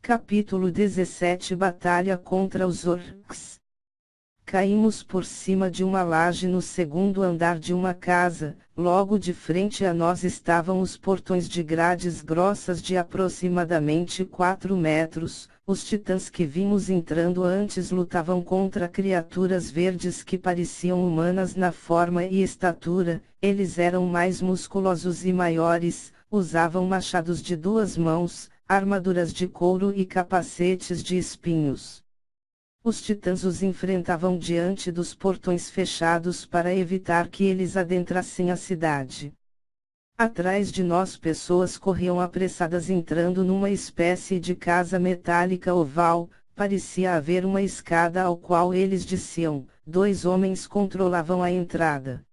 Capítulo 17 Batalha contra os orcs. Caímos por cima de uma laje no segundo andar de uma casa. Logo de frente a nós estavam os portões de grades grossas de aproximadamente 4 metros. Os titãs que vimos entrando antes lutavam contra criaturas verdes que pareciam humanas na forma e estatura. Eles eram mais musculosos e maiores, usavam machados de 2 mãos, armaduras de couro e capacetes de espinhos. Os titãs os enfrentavam diante dos portões fechados para evitar que eles adentrassem a cidade. Atrás de nós pessoas corriam apressadas entrando numa espécie de casa metálica oval. Parecia haver uma escada ao qual eles desciam. 2 homens controlavam a entrada.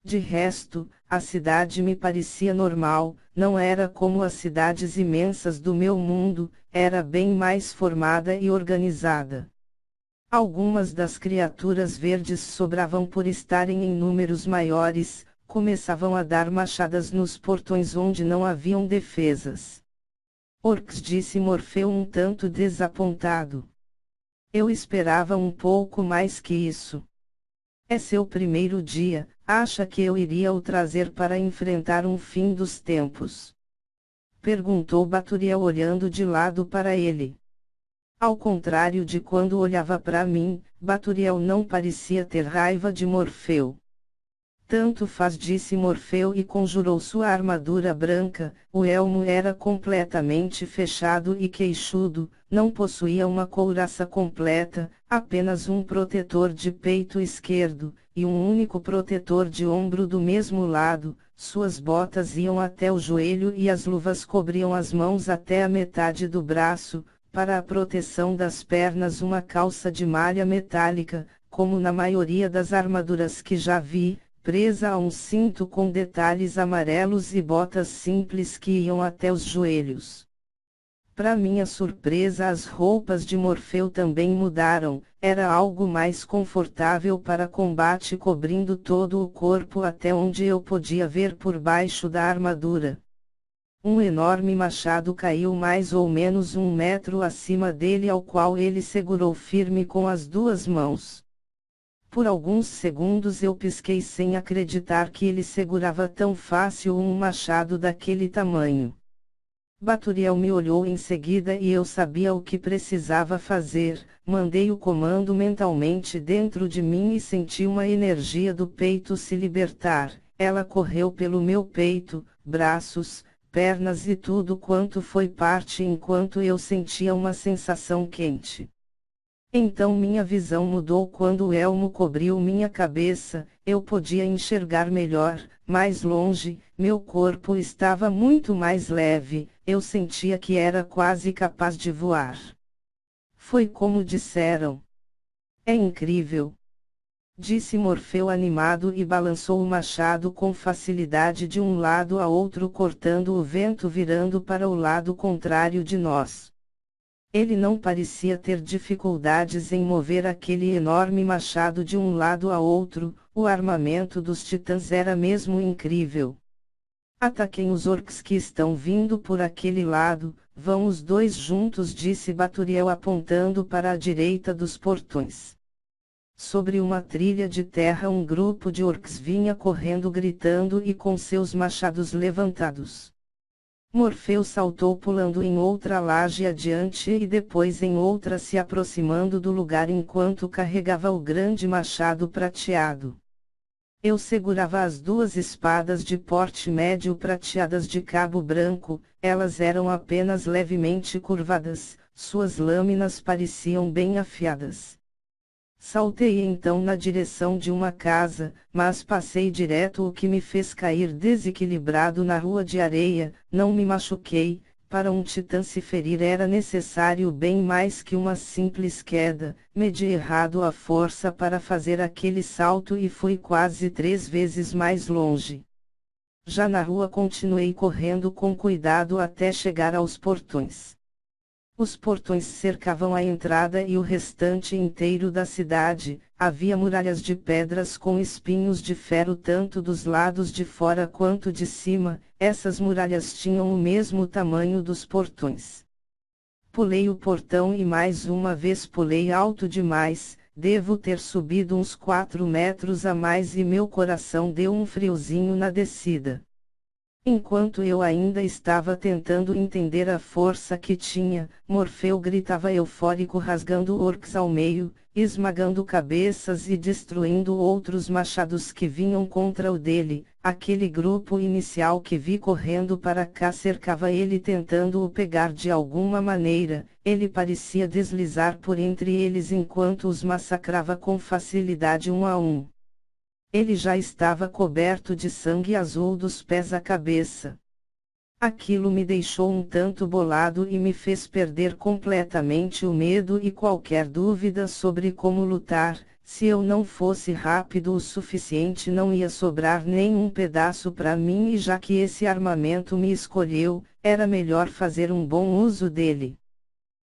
De resto, a cidade me parecia normal, não era como as cidades imensas do meu mundo, era bem mais formada e organizada. Algumas das criaturas verdes sobravam por estarem em números maiores, começavam a dar machadas nos portões onde não haviam defesas. Orcs, disse Morfeu um tanto desapontado. Eu esperava um pouco mais que isso. É seu primeiro dia, acha que eu iria o trazer para enfrentar um fim dos tempos? Perguntou Baturiel olhando de lado para ele. Ao contrário de quando olhava para mim, Baturiel não parecia ter raiva de Morfeu. Tanto faz, disse Morfeu e conjurou sua armadura branca. O elmo era completamente fechado e queixudo, não possuía uma couraça completa, apenas um protetor de peito esquerdo, e um único protetor de ombro do mesmo lado. Suas botas iam até o joelho e as luvas cobriam as mãos até a metade do braço. Para a proteção das pernas, uma calça de malha metálica, como na maioria das armaduras que já vi, presa a um cinto com detalhes amarelos e botas simples que iam até os joelhos. Para minha surpresa, as roupas de Morfeu também mudaram, era algo mais confortável para combate, cobrindo todo o corpo até onde eu podia ver por baixo da armadura. Um enorme machado caiu mais ou menos 1 metro acima dele, ao qual ele segurou firme com as 2 mãos. Por alguns segundos eu pisquei sem acreditar que ele segurava tão fácil um machado daquele tamanho. Baturiel me olhou em seguida e eu sabia o que precisava fazer. Mandei o comando mentalmente dentro de mim e senti uma energia do peito se libertar. Ela correu pelo meu peito, braços, pernas e tudo quanto foi parte, enquanto eu sentia uma sensação quente. Então minha visão mudou quando o elmo cobriu minha cabeça. Eu podia enxergar melhor, mais longe, meu corpo estava muito mais leve, eu sentia que era quase capaz de voar. Foi como disseram. É incrível, disse Morfeu animado e balançou o machado com facilidade de um lado a outro, cortando o vento virando para o lado contrário de nós. Ele não parecia ter dificuldades em mover aquele enorme machado de um lado a outro. O armamento dos titãs era mesmo incrível. Ataquem os orcs que estão vindo por aquele lado, vão os 2 juntos, disse Baturiel apontando para a direita dos portões. Sobre uma trilha de terra um grupo de orcs vinha correndo gritando e com seus machados levantados. Morfeu saltou pulando em outra laje adiante e depois em outra, se aproximando do lugar enquanto carregava o grande machado prateado. Eu segurava as 2 espadas de porte médio prateadas de cabo branco, elas eram apenas levemente curvadas, suas lâminas pareciam bem afiadas. Saltei então na direção de uma casa, mas passei direto, o que me fez cair desequilibrado na rua de areia. Não me machuquei. Para um titã se ferir era necessário bem mais que uma simples queda. Medi errado a força para fazer aquele salto e fui quase 3 vezes mais longe. Já na rua continuei correndo com cuidado até chegar aos portões. Os portões cercavam a entrada e o restante inteiro da cidade. Havia muralhas de pedras com espinhos de ferro tanto dos lados de fora quanto de cima. Essas muralhas tinham o mesmo tamanho dos portões. Pulei o portão e mais uma vez pulei alto demais, devo ter subido uns 4 metros a mais e meu coração deu um friozinho na descida. Enquanto eu ainda estava tentando entender a força que tinha, Morfeu gritava eufórico rasgando orcs ao meio, esmagando cabeças e destruindo outros machados que vinham contra o dele. Aquele grupo inicial que vi correndo para cá cercava ele tentando o pegar de alguma maneira. Ele parecia deslizar por entre eles enquanto os massacrava com facilidade um a um. Ele já estava coberto de sangue azul dos pés à cabeça. Aquilo me deixou um tanto bolado e me fez perder completamente o medo e qualquer dúvida sobre como lutar. Se eu não fosse rápido o suficiente, não ia sobrar nenhum pedaço para mim, e já que esse armamento me escolheu, era melhor fazer um bom uso dele.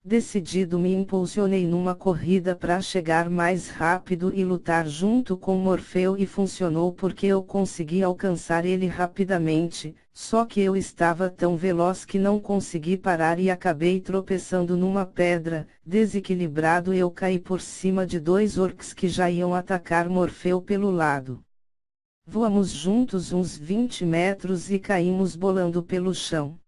Decidido, me impulsionei numa corrida para chegar mais rápido e lutar junto com Morfeu, e funcionou porque eu consegui alcançar ele rapidamente, só que eu estava tão veloz que não consegui parar e acabei tropeçando numa pedra. Desequilibrado, eu caí por cima de 2 orcs que já iam atacar Morfeu pelo lado. Voamos juntos uns 20 metros e caímos bolando pelo chão.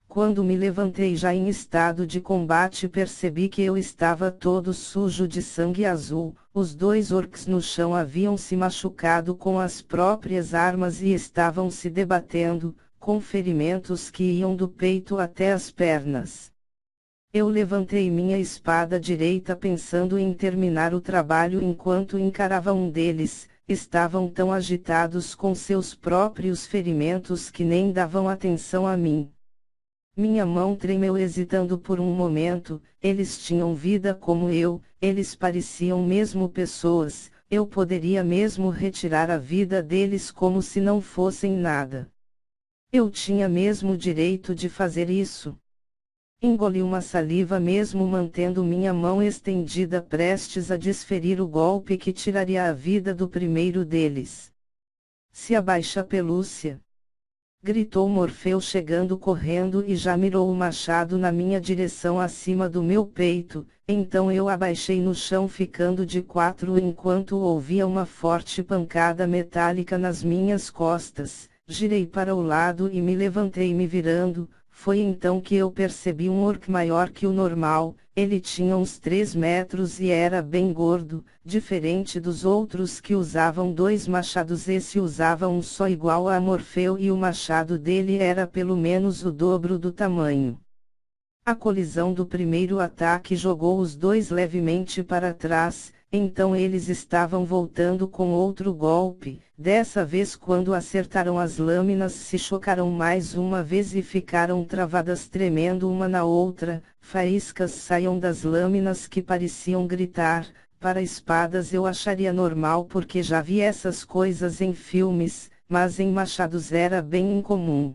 Quando me levantei já em estado de combate, percebi que eu estava todo sujo de sangue azul. Os 2 orcs no chão haviam se machucado com as próprias armas e estavam se debatendo, com ferimentos que iam do peito até as pernas. Eu levantei minha espada direita pensando em terminar o trabalho enquanto encarava um deles. Estavam tão agitados com seus próprios ferimentos que nem davam atenção a mim. Minha mão tremeu hesitando por um momento. Eles tinham vida como eu, eles pareciam mesmo pessoas, eu poderia mesmo retirar a vida deles como se não fossem nada. Eu tinha mesmo direito de fazer isso. Engoli uma saliva mesmo mantendo minha mão estendida prestes a desferir o golpe que tiraria a vida do primeiro deles. Se abaixa, pelúcia! Gritou Morfeu chegando correndo e já mirou o machado na minha direção acima do meu peito. Então eu abaixei no chão ficando de 4 enquanto ouvia uma forte pancada metálica nas minhas costas. Girei para o lado e me levantei me virando. Foi então que eu percebi um orc maior que o normal. Ele tinha uns 3 metros e era bem gordo, diferente dos outros que usavam 2 machados. Esse usava um só igual a Morfeu e o machado dele era pelo menos o dobro do tamanho. A colisão do primeiro ataque jogou os 2 levemente para trás, então eles estavam voltando com outro golpe. Dessa vez, quando acertaram, as lâminas se chocaram mais uma vez e ficaram travadas tremendo uma na outra. Faíscas saíam das lâminas que pareciam gritar. Para espadas eu acharia normal porque já vi essas coisas em filmes, mas em machados era bem incomum.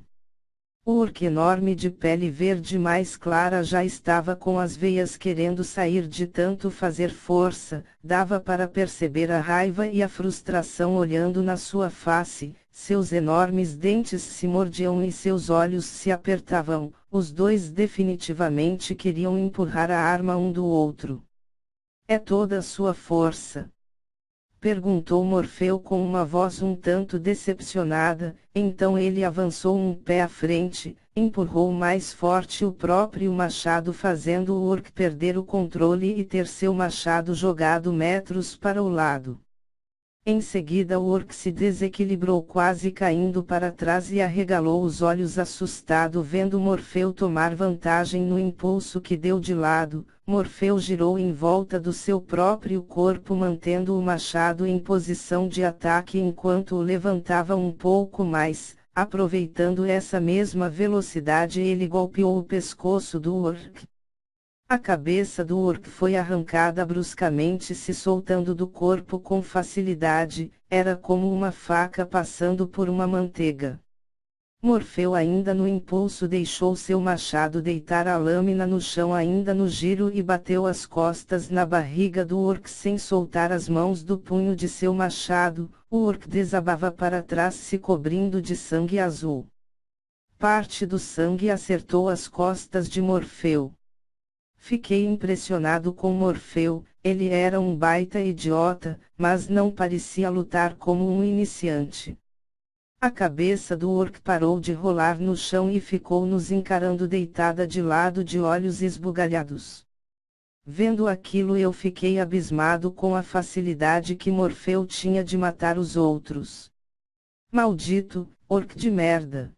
O orc enorme de pele verde mais clara já estava com as veias querendo sair de tanto fazer força. Dava para perceber a raiva e a frustração olhando na sua face. Seus enormes dentes se mordiam e seus olhos se apertavam. Os 2 definitivamente queriam empurrar a arma um do outro. É toda a sua força? Perguntou Morfeu com uma voz um tanto decepcionada. Então ele avançou um pé à frente, empurrou mais forte o próprio machado, fazendo o orc perder o controle e ter seu machado jogado metros para o lado. Em seguida o orc se desequilibrou quase caindo para trás e arregalou os olhos assustado vendo Morfeu tomar vantagem no impulso que deu de lado. Morfeu girou em volta do seu próprio corpo mantendo o machado em posição de ataque enquanto o levantava um pouco mais. Aproveitando essa mesma velocidade, ele golpeou o pescoço do orc. A cabeça do orc foi arrancada bruscamente, se soltando do corpo com facilidade. Era como uma faca passando por uma manteiga. Morfeu, ainda no impulso, deixou seu machado deitar a lâmina no chão ainda no giro e bateu as costas na barriga do orc sem soltar as mãos do punho de seu machado. O orc desabava para trás, se cobrindo de sangue azul. Parte do sangue acertou as costas de Morfeu. Fiquei impressionado com Morfeu, ele era um baita idiota, mas não parecia lutar como um iniciante. A cabeça do orc parou de rolar no chão e ficou nos encarando deitada de lado de olhos esbugalhados. Vendo aquilo eu fiquei abismado com a facilidade que Morfeu tinha de matar os outros. Maldito, orc de merda!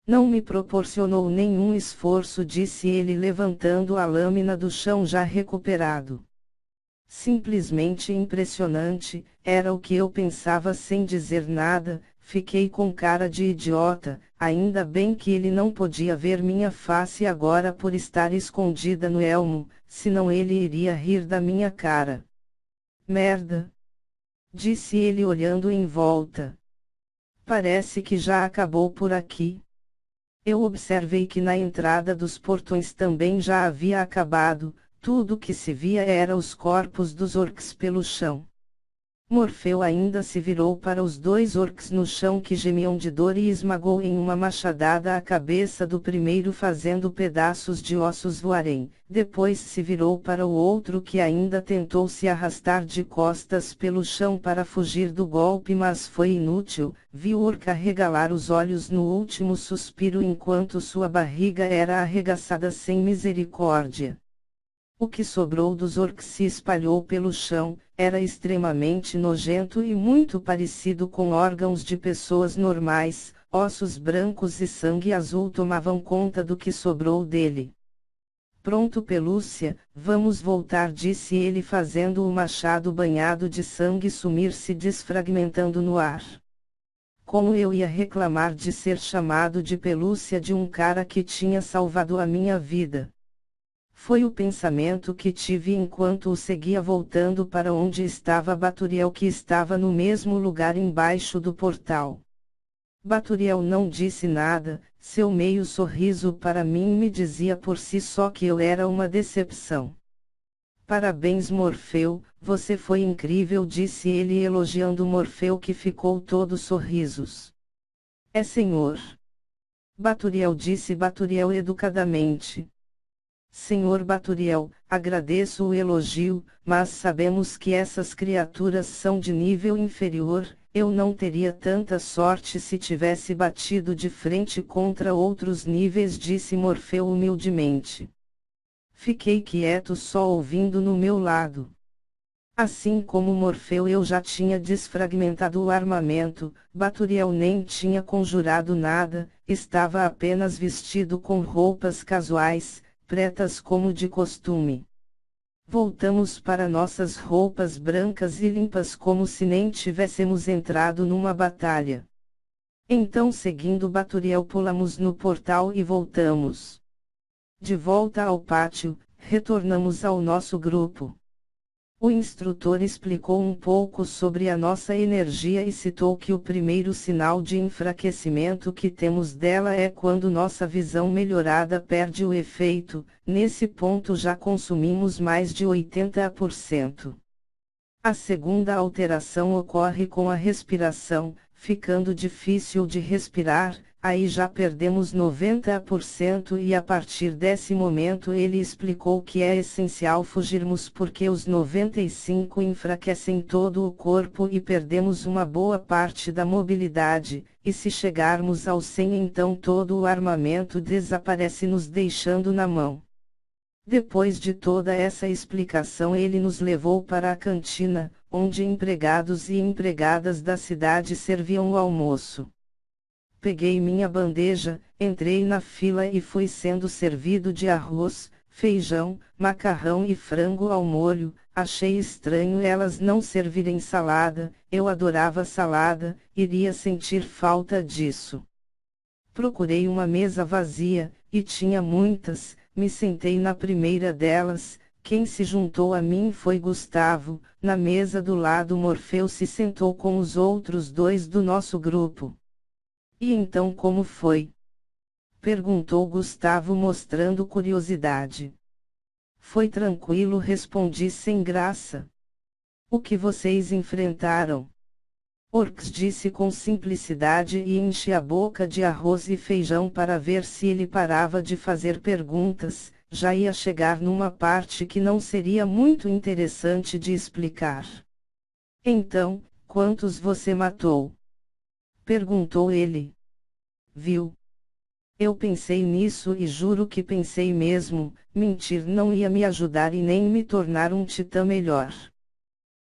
Não me proporcionou nenhum esforço, disse ele levantando a lâmina do chão já recuperado. Simplesmente impressionante, era o que eu pensava sem dizer nada, fiquei com cara de idiota, ainda bem que ele não podia ver minha face agora por estar escondida no elmo, senão ele iria rir da minha cara. Merda! Disse ele olhando em volta. Parece que já acabou por aqui. Eu observei que na entrada dos portões também já havia acabado, tudo que se via era os corpos dos orcs pelo chão. Morfeu ainda se virou para os dois orcs no chão que gemiam de dor e esmagou em uma machadada a cabeça do primeiro fazendo pedaços de ossos voarem. Depois se virou para o outro que ainda tentou se arrastar de costas pelo chão para fugir do golpe, mas foi inútil. Vi o orc arregalar os olhos no último suspiro enquanto sua barriga era arregaçada sem misericórdia. O que sobrou dos orcs se espalhou pelo chão, era extremamente nojento e muito parecido com órgãos de pessoas normais, ossos brancos e sangue azul tomavam conta do que sobrou dele. Pronto, pelúcia, vamos voltar, disse ele fazendo o machado banhado de sangue sumir-se desfragmentando no ar. Como eu ia reclamar de ser chamado de pelúcia de um cara que tinha salvado a minha vida? Foi o pensamento que tive enquanto o seguia voltando para onde estava Baturiel, que estava no mesmo lugar embaixo do portal. Baturiel não disse nada, seu meio sorriso para mim me dizia por si só que eu era uma decepção. Parabéns, Morfeu, você foi incrível, disse ele elogiando Morfeu, que ficou todo sorrisos. É, senhor. Baturiel disse Baturiel educadamente. Senhor Baturiel, agradeço o elogio, mas sabemos que essas criaturas são de nível inferior, eu não teria tanta sorte se tivesse batido de frente contra outros níveis, disse Morfeu humildemente. Fiquei quieto só ouvindo no meu lado. Assim como Morfeu eu já tinha desfragmentado o armamento, Baturiel nem tinha conjurado nada, estava apenas vestido com roupas casuais, pretas como de costume. Voltamos para nossas roupas brancas e limpas como se nem tivéssemos entrado numa batalha. Então, seguindo Baturiel, pulamos no portal e voltamos. De volta ao pátio, retornamos ao nosso grupo. O instrutor explicou um pouco sobre a nossa energia e citou que o primeiro sinal de enfraquecimento que temos dela é quando nossa visão melhorada perde o efeito. Nesse ponto já consumimos mais de 80%. A segunda alteração ocorre com a respiração, ficando difícil de respirar, aí já perdemos 90% e a partir desse momento ele explicou que é essencial fugirmos porque os 95% enfraquecem todo o corpo e perdemos uma boa parte da mobilidade, e se chegarmos ao 100% então todo o armamento desaparece nos deixando na mão. Depois de toda essa explicação ele nos levou para a cantina, onde empregados e empregadas da cidade serviam o almoço. Peguei minha bandeja, entrei na fila e fui sendo servido de arroz, feijão, macarrão e frango ao molho. Achei estranho elas não servirem salada, eu adorava salada, iria sentir falta disso. Procurei uma mesa vazia, e tinha muitas. Me sentei na primeira delas, quem se juntou a mim foi Gustavo, na mesa do lado Morfeu se sentou com os outros dois do nosso grupo. E então como foi? Perguntou Gustavo mostrando curiosidade. Foi tranquilo, respondi sem graça. O que vocês enfrentaram? Orcs, disse com simplicidade e enchi a boca de arroz e feijão para ver se ele parava de fazer perguntas. já ia chegar numa parte que não seria muito interessante de explicar. Então, quantos você matou? Perguntou ele. Viu? Eu pensei nisso e juro que pensei mesmo, mentir não ia me ajudar e nem me tornar um titã melhor.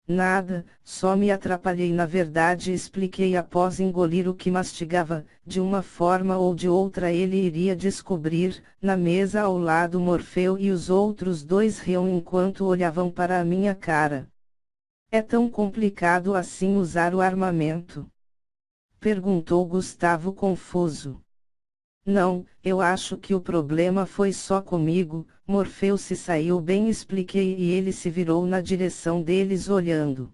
Nada, só me atrapalhei na verdade, expliquei após engolir o que mastigava. De uma forma ou de outra ele iria descobrir. Na mesa ao lado Morfeu e os outros dois riam enquanto olhavam para a minha cara. É tão complicado assim usar o armamento? Perguntou Gustavo confuso. Não, eu acho que o problema foi só comigo. Morfeu se saiu bem, expliquei e ele se virou na direção deles olhando.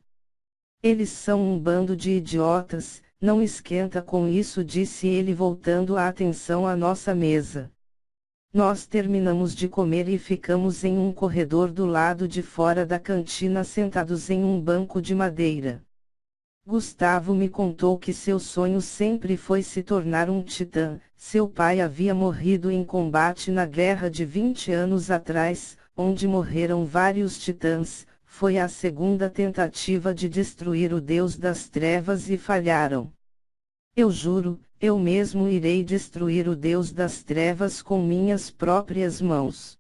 Eles são um bando de idiotas, não esquenta com isso, disse ele voltando a atenção à nossa mesa. Nós terminamos de comer e ficamos em um corredor do lado de fora da cantina sentados em um banco de madeira. Gustavo me contou que seu sonho sempre foi se tornar um titã. Seu pai havia morrido em combate na guerra de 20 anos atrás, onde morreram vários titãs. Foi a segunda tentativa de destruir o Deus das Trevas e falharam. Eu juro, eu mesmo irei destruir o Deus das Trevas com minhas próprias mãos.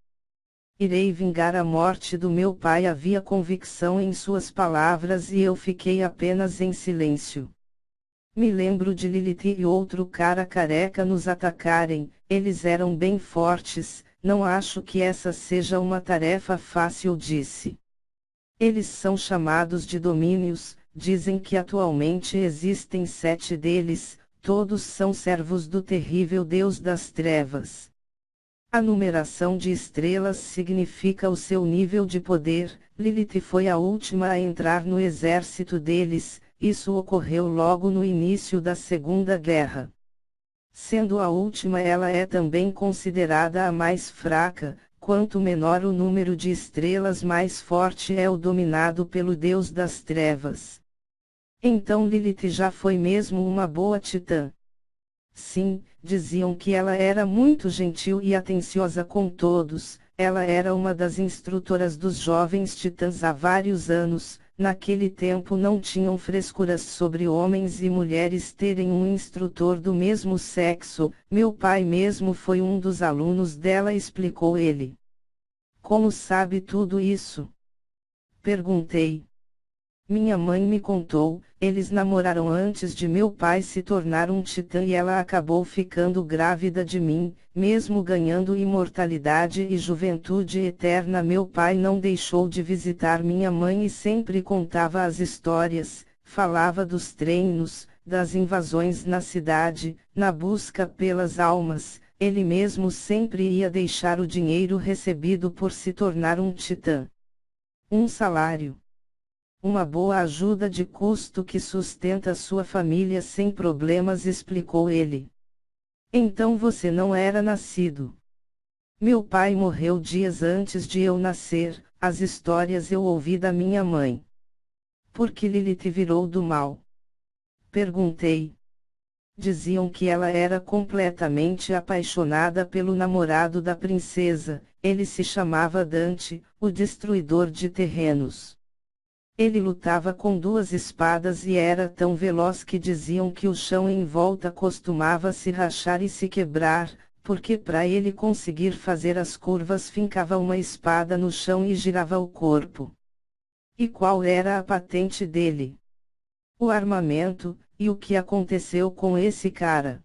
Irei vingar a morte do meu pai. Havia convicção em suas palavras e eu fiquei apenas em silêncio. Me lembro de Lilith e outro cara careca nos atacarem. Eles eram bem fortes, não acho que essa seja uma tarefa fácil, disse. Eles são chamados de domínios, dizem que atualmente existem 7 deles, todos são servos do terrível Deus das Trevas. A numeração de estrelas significa o seu nível de poder. Lilith foi a última a entrar no exército deles, isso ocorreu logo no início da Segunda Guerra. Sendo a última, ela é também considerada a mais fraca. Quanto menor o número de estrelas, mais forte é o dominado pelo Deus das Trevas. Então Lilith já foi mesmo uma boa titã. Sim, diziam que ela era muito gentil e atenciosa com todos. Ela era uma das instrutoras dos jovens titãs há vários anos. Naquele tempo não tinham frescuras sobre homens e mulheres terem um instrutor do mesmo sexo. Meu pai mesmo foi um dos alunos dela, explicou ele. Como sabe tudo isso? Perguntei. Minha mãe me contou. Eles namoraram antes de meu pai se tornar um titã e ela acabou ficando grávida de mim, mesmo ganhando imortalidade e juventude eterna. Meu pai não deixou de visitar minha mãe e sempre contava as histórias, falava dos treinos, das invasões na cidade, na busca pelas almas. Ele mesmo sempre ia deixar o dinheiro recebido por se tornar um titã. Um salário. Uma boa ajuda de custo que sustenta sua família sem problemas, explicou ele. Então você não era nascido. Meu pai morreu dias antes de eu nascer. As histórias eu ouvi da minha mãe. Por que Lilith virou do mal? Perguntei. Diziam que ela era completamente apaixonada pelo namorado da princesa. Ele se chamava Dante, o destruidor de terrenos. Ele lutava com 2 espadas e era tão veloz que diziam que o chão em volta costumava se rachar e se quebrar, porque para ele conseguir fazer as curvas fincava uma espada no chão e girava o corpo. E qual era a patente dele? O armamento. E o que aconteceu com esse cara?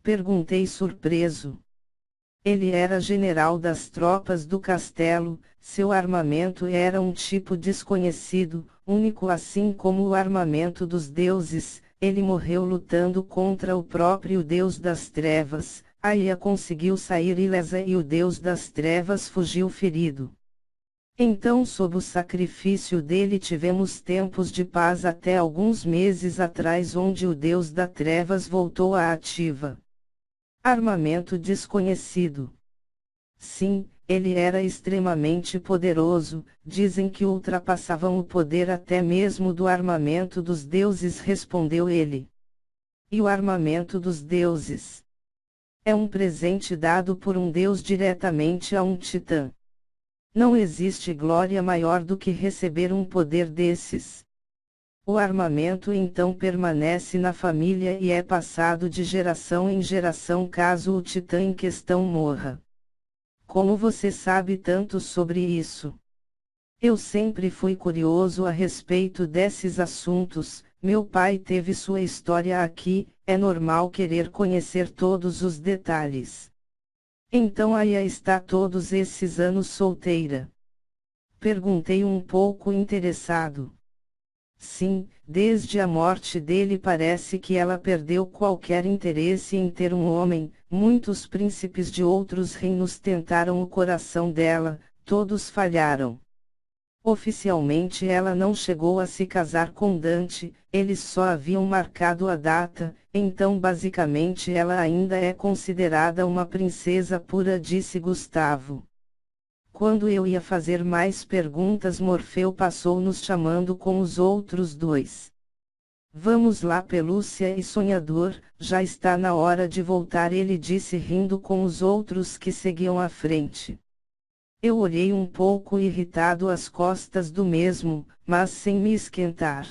Perguntei surpreso. Ele era general das tropas do castelo. Seu armamento era um tipo desconhecido, único assim como o armamento dos deuses. Ele morreu lutando contra o próprio Deus das Trevas. Aia conseguiu sair ilesa e o Deus das Trevas fugiu ferido. Então, sob o sacrifício dele, tivemos tempos de paz até alguns meses atrás, onde o Deus das Trevas voltou à ativa. Armamento desconhecido. Sim, ele era extremamente poderoso. Dizem que ultrapassavam o poder até mesmo do armamento dos deuses, respondeu ele. E o armamento dos deuses? É um presente dado por um deus diretamente a um titã. Não existe glória maior do que receber um poder desses. O armamento então permanece na família e é passado de geração em geração caso o titã em questão morra. Como você sabe tanto sobre isso? Eu sempre fui curioso a respeito desses assuntos. Meu pai teve sua história aqui, é normal querer conhecer todos os detalhes. Então Aya está todos esses anos solteira? Perguntei um pouco interessado. Sim, desde a morte dele parece que ela perdeu qualquer interesse em ter um homem. Muitos príncipes de outros reinos tentaram o coração dela, todos falharam. Oficialmente ela não chegou a se casar com Dante, eles só haviam marcado a data, então basicamente ela ainda é considerada uma princesa pura, disse Gustavo. Quando eu ia fazer mais perguntas, Morfeu passou nos chamando com os outros dois. Vamos lá, Pelúcia e Sonhador, já está na hora de voltar, ele disse rindo com os outros que seguiam à frente. Eu olhei um pouco irritado às costas do mesmo, mas sem me esquentar.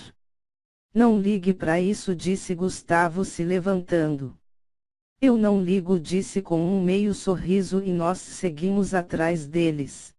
Não ligue para isso, disse Gustavo se levantando. Eu não ligo, disse com um meio sorriso, e nós seguimos atrás deles.